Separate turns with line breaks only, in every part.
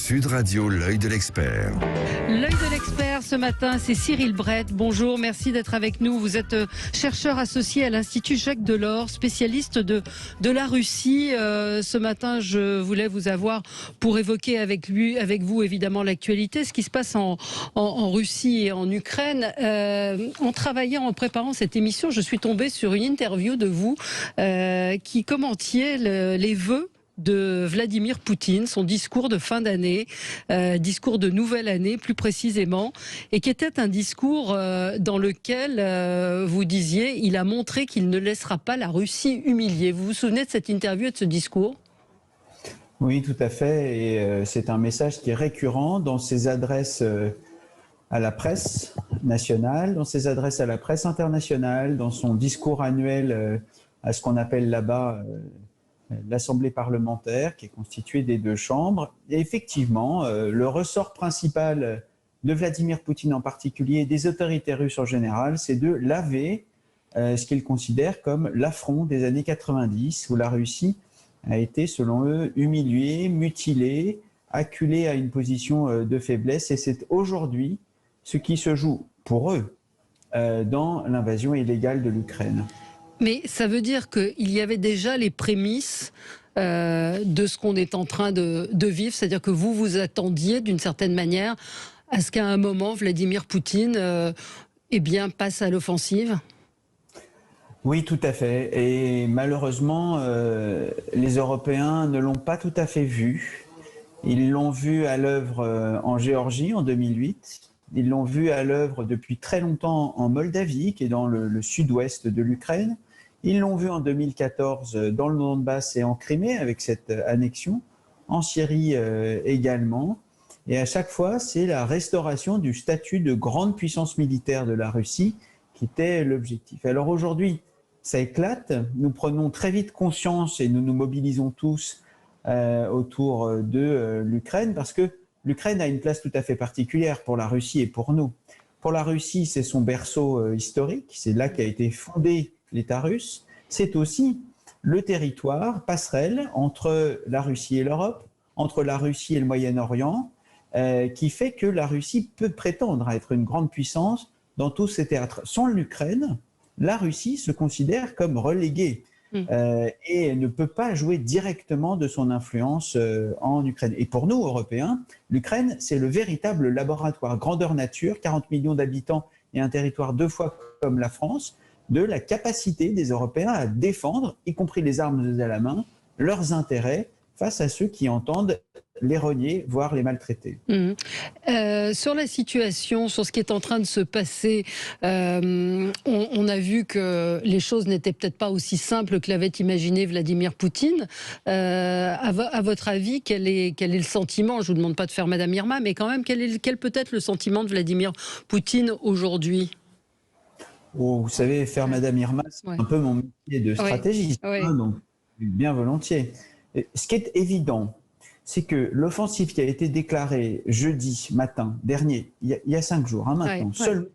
Sud Radio, l'œil de l'expert.
L'œil de l'expert ce matin, c'est Cyril Brett. Bonjour, merci d'être avec nous. Vous êtes chercheur associé à l'Institut Jacques Delors, spécialiste de la Russie. Ce matin, je voulais vous avoir pour évoquer avec vous évidemment l'actualité, ce qui se passe en Russie et en Ukraine. En travaillant, en préparant cette émission, je suis tombée sur une interview de vous qui commentiez les vœux de Vladimir Poutine, son discours de fin d'année, discours de nouvelle année plus précisément, et qui était un discours dans lequel vous disiez il a montré qu'il ne laissera pas la Russie humiliée. Vous vous souvenez de cette interview et de ce discours ?
Oui, tout à fait, et c'est un message qui est récurrent dans ses adresses à la presse nationale, dans ses adresses à la presse internationale, dans son discours annuel à ce qu'on appelle là-bas l'Assemblée parlementaire, qui est constituée des deux chambres. Et effectivement, le ressort principal de Vladimir Poutine en particulier et des autorités russes en général, c'est de laver ce qu'ils considèrent comme l'affront des années 90, où la Russie a été, selon eux, humiliée, mutilée, acculée à une position de faiblesse. Et c'est aujourd'hui ce qui se joue pour eux dans l'invasion illégale de l'Ukraine.
Mais ça veut dire qu'il y avait déjà les prémices de ce qu'on est en train de vivre, c'est-à-dire que vous vous attendiez d'une certaine manière à ce qu'à un moment Vladimir Poutine passe à l'offensive ?
Oui, tout à fait. Et malheureusement, les Européens ne l'ont pas tout à fait vu. Ils l'ont vu à l'œuvre en Géorgie en 2008. Ils l'ont vu à l'œuvre depuis très longtemps en Moldavie, qui est dans le sud-ouest de l'Ukraine. Ils l'ont vu en 2014 dans le Donbass et en Crimée avec cette annexion, en Syrie également. Et à chaque fois, c'est la restauration du statut de grande puissance militaire de la Russie qui était l'objectif. Alors aujourd'hui, ça éclate. Nous prenons très vite conscience et nous nous mobilisons tous autour de l'Ukraine parce que l'Ukraine a une place tout à fait particulière pour la Russie et pour nous. Pour la Russie, c'est son berceau historique, c'est là qu'a été fondé l'État russe. C'est aussi le territoire passerelle entre la Russie et l'Europe, entre la Russie et le Moyen-Orient, qui fait que la Russie peut prétendre à être une grande puissance dans tous ces théâtres. Sans l'Ukraine, la Russie se considère comme reléguée et ne peut pas jouer directement de son influence en Ukraine. Et pour nous, Européens, l'Ukraine, c'est le véritable laboratoire grandeur nature, 40 millions d'habitants et un territoire 2 fois comme la France, de la capacité des Européens à défendre, y compris les armes à la main, leurs intérêts face à ceux qui entendent les renier, voire les maltraiter.
Sur la situation, sur ce qui est en train de se passer, on a vu que les choses n'étaient peut-être pas aussi simples que l'avait imaginé Vladimir Poutine. À votre avis, quel est le sentiment ? Je ne vous demande pas de faire Madame Irma, mais quand même, quel peut être le sentiment de Vladimir Poutine aujourd'hui ?
Oh, vous savez, faire Madame Irma, c'est un peu mon métier de stratégiste, donc bien volontiers. Ce qui est évident, c'est que l'offensive qui a été déclarée jeudi matin dernier, il y a 5 jours maintenant, seulement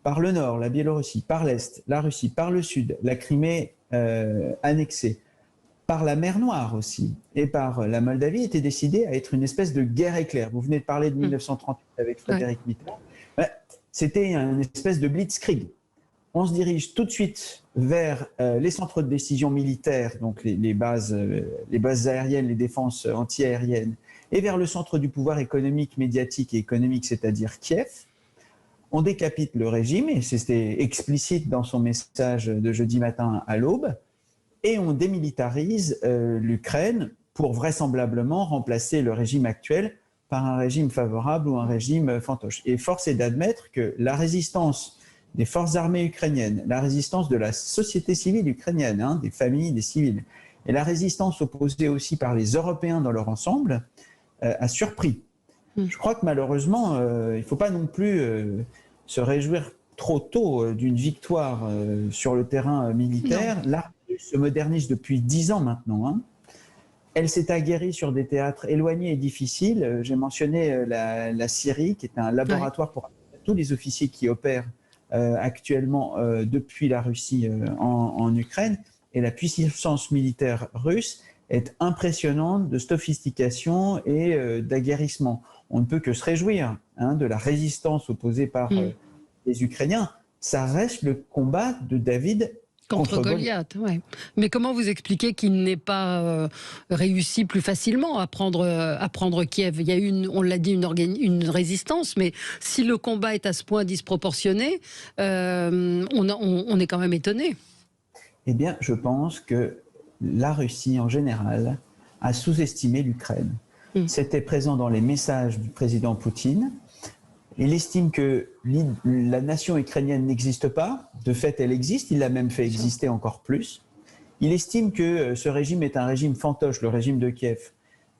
par le nord, la Biélorussie, par l'est, la Russie, par le sud, la Crimée annexée, par la mer Noire aussi, et par la Moldavie, était décidée à être une espèce de guerre éclair. Vous venez de parler de 1938 avec Frédéric Mitterrand. C'était une espèce de blitzkrieg. On se dirige tout de suite vers les centres de décision militaires, donc les bases aériennes, les défenses anti-aériennes, et vers le centre du pouvoir économique, médiatique et économique, c'est-à-dire Kiev. On décapite le régime, et c'était explicite dans son message de jeudi matin à l'aube, et on démilitarise l'Ukraine pour vraisemblablement remplacer le régime actuel par un régime favorable ou un régime fantoche. Et force est d'admettre que la résistance des forces armées ukrainiennes, la résistance de la société civile ukrainienne, des familles, des civils, et la résistance opposée aussi par les Européens dans leur ensemble, a surpris. Je crois que malheureusement, il ne faut pas non plus se réjouir trop tôt d'une victoire sur le terrain militaire. L'armée se modernise depuis 10 ans maintenant. Elle s'est aguerrie sur des théâtres éloignés et difficiles. J'ai mentionné la Syrie, qui est un laboratoire pour tous les officiers qui opèrent actuellement depuis la Russie en Ukraine. Et la puissance militaire russe est impressionnante de sophistication et d'aguerrissement. On ne peut que se réjouir de la résistance opposée par les Ukrainiens. Ça reste le combat de David contre Goliath.
Ouais. Mais comment vous expliquez qu'il n'ait pas réussi plus facilement à prendre Kiev? Il y a eu, on l'a dit, une résistance, mais si le combat est à ce point disproportionné, on est quand même étonné.
Eh bien, je pense que la Russie, en général, a sous-estimé l'Ukraine. C'était présent dans les messages du président Poutine. Il estime que la nation ukrainienne n'existe pas. De fait, elle existe. Il l'a même fait exister encore plus. Il estime que ce régime est un régime fantoche, le régime de Kiev.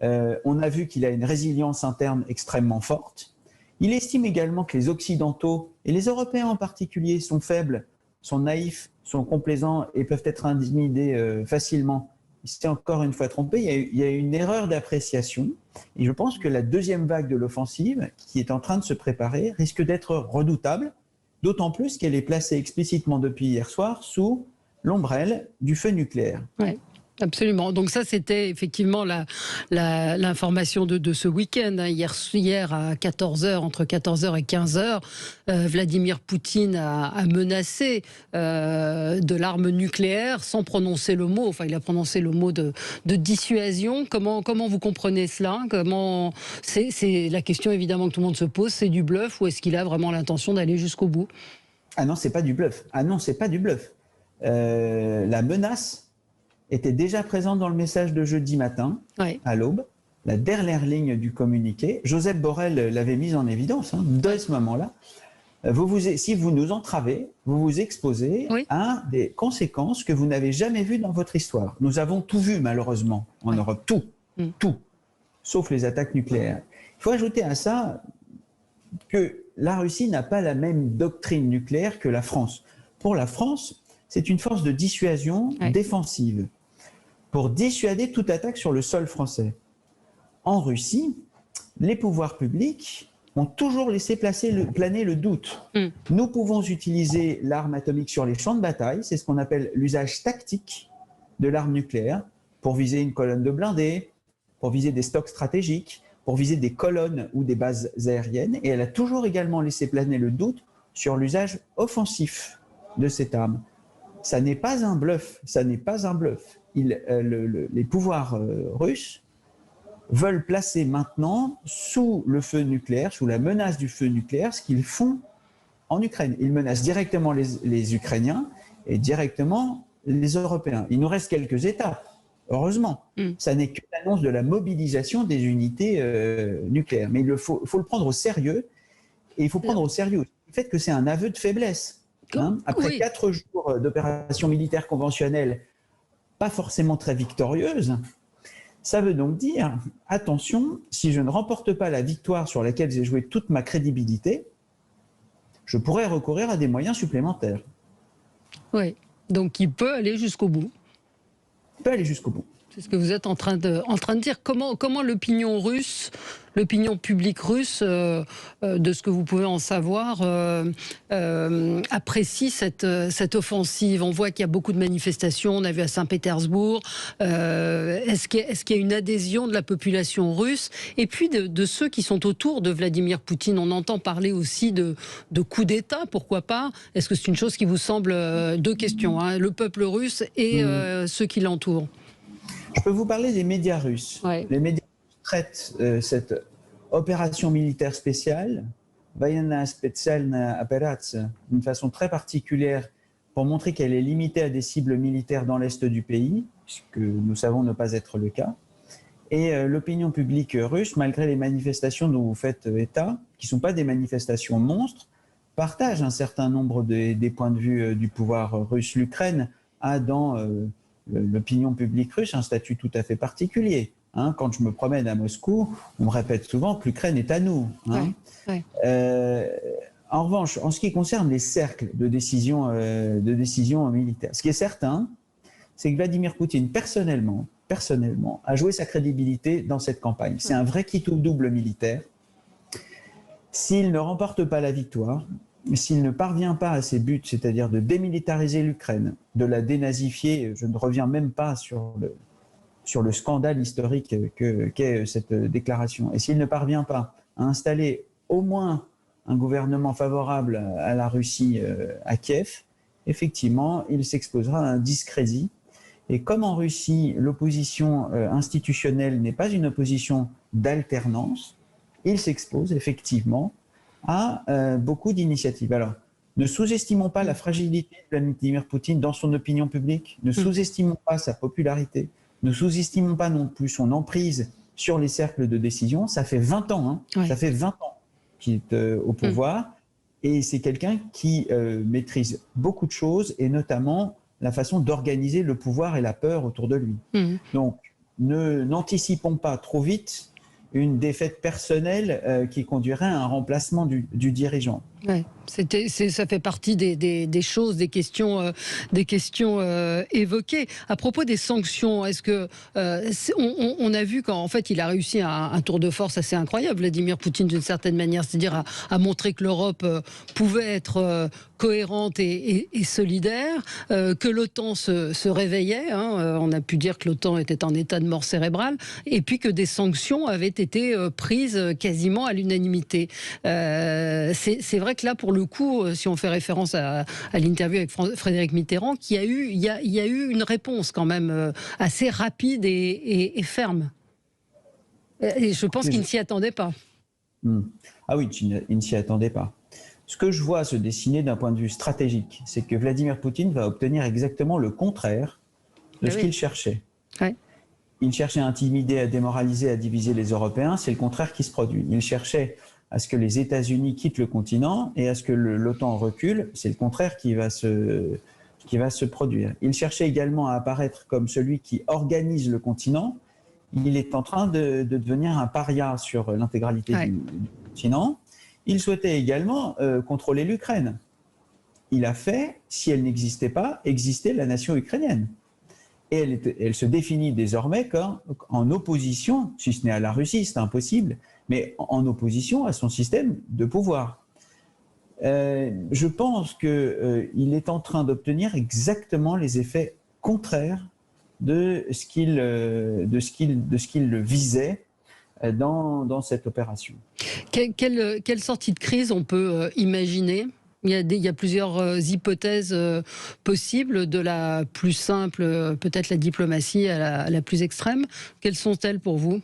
On a vu qu'il a une résilience interne extrêmement forte. Il estime également que les Occidentaux, et les Européens en particulier, sont faibles, sont naïfs, sont complaisants et peuvent être intimidés facilement. Il s'est encore une fois trompé. Il y a une erreur d'appréciation. Et je pense que la deuxième vague de l'offensive, qui est en train de se préparer, risque d'être redoutable, d'autant plus qu'elle est placée explicitement depuis hier soir sous l'ombrelle du feu nucléaire.
Ouais. Absolument. Donc ça, c'était effectivement l'information de ce week-end. Hier à 14h, entre 14h et 15h, Vladimir Poutine a menacé de l'arme nucléaire sans prononcer le mot. Enfin, il a prononcé le mot de dissuasion. Comment vous comprenez cela? C'est la question évidemment que tout le monde se pose. C'est du bluff ou est-ce qu'il a vraiment l'intention d'aller jusqu'au bout?
Ah non, c'est pas du bluff. La menace était déjà présente dans le message de jeudi matin, à l'aube, la dernière ligne du communiqué. Joseph Borrell l'avait mise en évidence dès ce moment-là. Si vous nous entravez, vous vous exposez à des conséquences que vous n'avez jamais vues dans votre histoire. Nous avons tout vu, malheureusement, en Europe. Tout, sauf les attaques nucléaires. Il faut ajouter à ça que la Russie n'a pas la même doctrine nucléaire que la France. Pour la France, c'est une force de dissuasion défensive, pour dissuader toute attaque sur le sol français. En Russie, les pouvoirs publics ont toujours laissé planer le doute. Nous pouvons utiliser l'arme atomique sur les champs de bataille, c'est ce qu'on appelle l'usage tactique de l'arme nucléaire, pour viser une colonne de blindés, pour viser des stocks stratégiques, pour viser des colonnes ou des bases aériennes, et elle a toujours également laissé planer le doute sur l'usage offensif de cette arme. Ça n'est pas un bluff, les pouvoirs russes veulent placer maintenant sous le feu nucléaire, sous la menace du feu nucléaire, ce qu'ils font en Ukraine. Ils menacent directement les Ukrainiens et directement les Européens. Il nous reste quelques étapes, heureusement. Ça n'est que l'annonce de la mobilisation des unités nucléaires. Mais il faut le prendre au sérieux, et il faut prendre au sérieux le fait que c'est un aveu de faiblesse. Après 4 jours d'opérations militaires conventionnelles, pas forcément très victorieuses, ça veut donc dire, attention, si je ne remporte pas la victoire sur laquelle j'ai joué toute ma crédibilité, je pourrais recourir à des moyens supplémentaires.
Oui, donc il peut aller jusqu'au bout.
Il peut aller jusqu'au bout.
C'est ce que vous êtes en train de dire. Comment l'opinion publique russe, de ce que vous pouvez en savoir, apprécie cette offensive? On voit qu'il y a beaucoup de manifestations, on a vu à Saint-Pétersbourg. Est-ce qu'il y a une adhésion de la population russe? Et puis de ceux qui sont autour de Vladimir Poutine? On entend parler aussi de coup d'État, pourquoi pas? Est-ce que c'est une chose qui vous semble... Deux questions, le peuple russe et ceux qui l'entourent.
Je peux vous parler des médias russes. Les médias traitent cette opération militaire spéciale, Военная специальная операция, d'une façon très particulière pour montrer qu'elle est limitée à des cibles militaires dans l'est du pays, ce que nous savons ne pas être le cas. Et l'opinion publique russe, malgré les manifestations dont vous faites état, qui ne sont pas des manifestations monstres, partage un certain nombre des points de vue du pouvoir russe. L'Ukraine a dans l'opinion publique russe un statut tout à fait particulier. Quand je me promène à Moscou, on me répète souvent que l'Ukraine est à nous. En revanche, en ce qui concerne les cercles de décision militaire, ce qui est certain, c'est que Vladimir Poutine, personnellement, a joué sa crédibilité dans cette campagne. C'est un vrai quitte-ou-double militaire. S'il ne remporte pas la victoire, s'il ne parvient pas à ses buts, c'est-à-dire de démilitariser l'Ukraine, de la dénazifier, je ne reviens même pas sur sur le scandale historique qu'est cette déclaration. Et s'il ne parvient pas à installer au moins un gouvernement favorable à la Russie à Kiev, effectivement, il s'exposera à un discrédit. Et comme en Russie, l'opposition institutionnelle n'est pas une opposition d'alternance, il s'expose effectivement à beaucoup d'initiatives. Alors, ne sous-estimons pas la fragilité de Vladimir Poutine dans son opinion publique, ne sous-estimons pas sa popularité, ne sous-estimons pas non plus son emprise sur les cercles de décision. Ça fait 20 ans, ça fait 20 ans qu'il est au pouvoir, et c'est quelqu'un qui maîtrise beaucoup de choses, et notamment la façon d'organiser le pouvoir et la peur autour de lui. Donc, n'anticipons pas trop vite une défaite personnelle qui conduirait à un remplacement du dirigeant.
Ouais, ça fait partie des choses, des questions évoquées. À propos des sanctions, est-ce que on a vu qu'en fait il a réussi un tour de force assez incroyable, Vladimir Poutine, d'une certaine manière, c'est-à-dire à montrer que l'Europe pouvait être cohérente et solidaire, que l'OTAN se réveillait. On a pu dire que l'OTAN était en état de mort cérébrale, et puis que des sanctions avaient été prises quasiment à l'unanimité. C'est vrai que là, pour le coup, si on fait référence à l'interview avec Frédéric Mitterrand, il y a eu une réponse quand même assez rapide et ferme. Et je pense qu'il ne s'y attendait pas.
Ah oui, il ne s'y attendait pas. Ce que je vois se dessiner d'un point de vue stratégique, c'est que Vladimir Poutine va obtenir exactement le contraire de ce qu'il cherchait.
Ouais.
Il cherchait à intimider, à démoraliser, à diviser les Européens. C'est le contraire qui se produit. Il cherchait à ce que les États-Unis quittent le continent et à ce que l'OTAN recule. C'est le contraire qui va se produire. Il cherchait également à apparaître comme celui qui organise le continent. Il est en train de devenir un paria sur l'intégralité du continent. Il souhaitait également contrôler l'Ukraine. Il a fait, si elle n'existait pas, exister la nation ukrainienne. Et elle se définit désormais en opposition, si ce n'est à la Russie, c'est impossible, mais en opposition à son système de pouvoir. Je pense qu'il est en train d'obtenir exactement les effets contraires de ce qu'il visait dans cette opération.
Quelle sortie de crise on peut imaginer ? Il y a plusieurs hypothèses possibles, de la plus simple, peut-être la diplomatie, à la plus extrême. Quelles sont-elles pour vous ?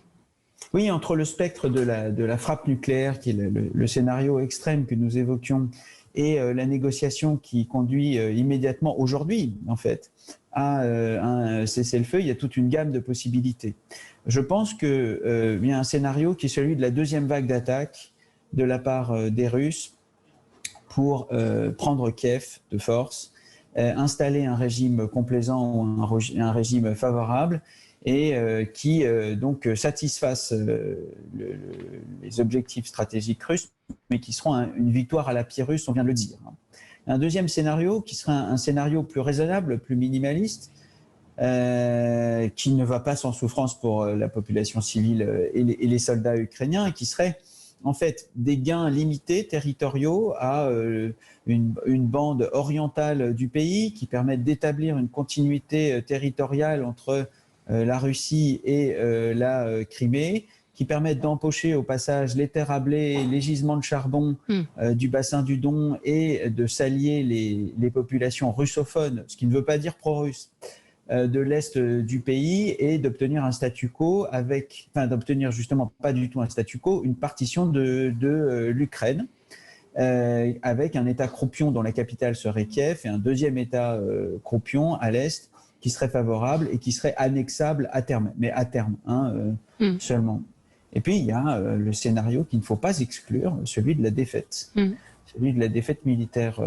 Oui, entre le spectre de la frappe nucléaire, qui est le scénario extrême que nous évoquions, et la négociation qui conduit immédiatement aujourd'hui, en fait, à un cessez-le-feu, il y a toute une gamme de possibilités. Je pense qu'il y a un scénario qui est celui de la deuxième vague d'attaque de la part des Russes pour prendre Kiev de force, installer un régime complaisant ou un régime favorable, et qui donc satisfasse les objectifs stratégiques russes, mais qui seront une victoire à la pied russe, on vient de le dire. Un deuxième scénario qui sera un scénario plus raisonnable, plus minimaliste, qui ne va pas sans souffrance pour la population civile et les soldats ukrainiens, qui serait en fait des gains limités territoriaux à une bande orientale du pays, qui permettent d'établir une continuité territoriale entre la Russie et la Crimée, qui permettent d'empocher au passage les terres à blé, les gisements de charbon du bassin du Don, et de s'allier les populations russophones, ce qui ne veut pas dire pro-russe, de l'Est du pays, et d'obtenir un statu quo d'obtenir justement pas du tout un statu quo, une partition de l'Ukraine, avec un État croupion dont la capitale serait Kiev, et un deuxième État croupion à l'Est qui serait favorable et qui serait annexable à terme, mais à terme seulement. Et puis il y a le scénario qu'il ne faut pas exclure, celui de la défaite, celui de la défaite militaire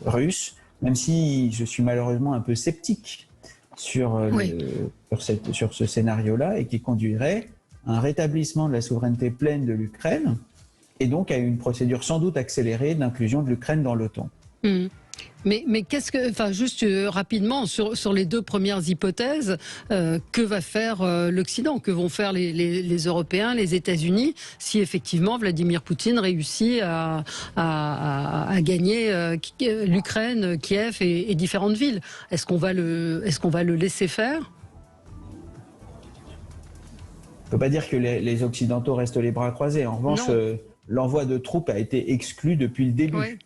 russe, même si je suis malheureusement un peu sceptique sur ce scénario-là, et qui conduirait à un rétablissement de la souveraineté pleine de l'Ukraine, et donc à une procédure sans doute accélérée d'inclusion de l'Ukraine dans l'OTAN.
Mais qu'est-ce que, enfin, juste rapidement sur les deux premières hypothèses, que va faire l'Occident, que vont faire les Européens, les États-Unis, si effectivement Vladimir Poutine réussit à gagner l'Ukraine, Kiev et différentes villes? Est-ce qu'on va le laisser faire?
ne peut pas dire que les Occidentaux restent les bras croisés. En revanche, l'envoi de troupes a été exclu depuis le début.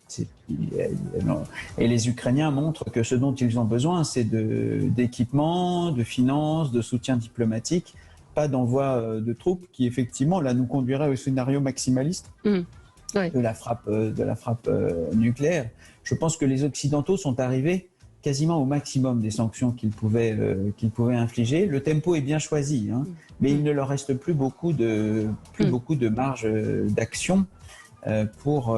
Et les Ukrainiens montrent que ce dont ils ont besoin, c'est d'équipement, de finances, de soutien diplomatique, pas d'envoi de troupes qui, effectivement, là, nous conduirait au scénario maximaliste de la frappe nucléaire. Je pense que les Occidentaux sont arrivés quasiment au maximum des sanctions qu'ils pouvaient infliger. Le tempo est bien choisi, hein, mais il ne leur reste plus beaucoup de marge d'action pour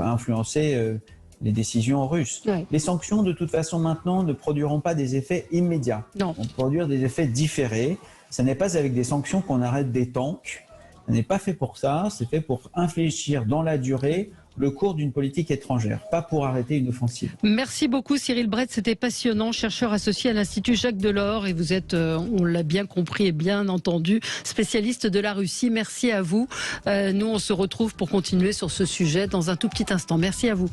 influencer les décisions russes. Les sanctions, de toute façon, maintenant, ne produiront pas des effets immédiats. Vont produire des effets différés. Ce n'est pas avec des sanctions qu'on arrête des tanks. Ce n'est pas fait pour ça. C'est fait pour infléchir dans la durée le cours d'une politique étrangère, pas pour arrêter une offensive.
Merci beaucoup Cyril Brett, c'était passionnant, chercheur associé à l'Institut Jacques Delors et vous êtes, on l'a bien compris et bien entendu, spécialiste de la Russie. Merci à vous. Nous on se retrouve pour continuer sur ce sujet dans un tout petit instant. Merci à vous.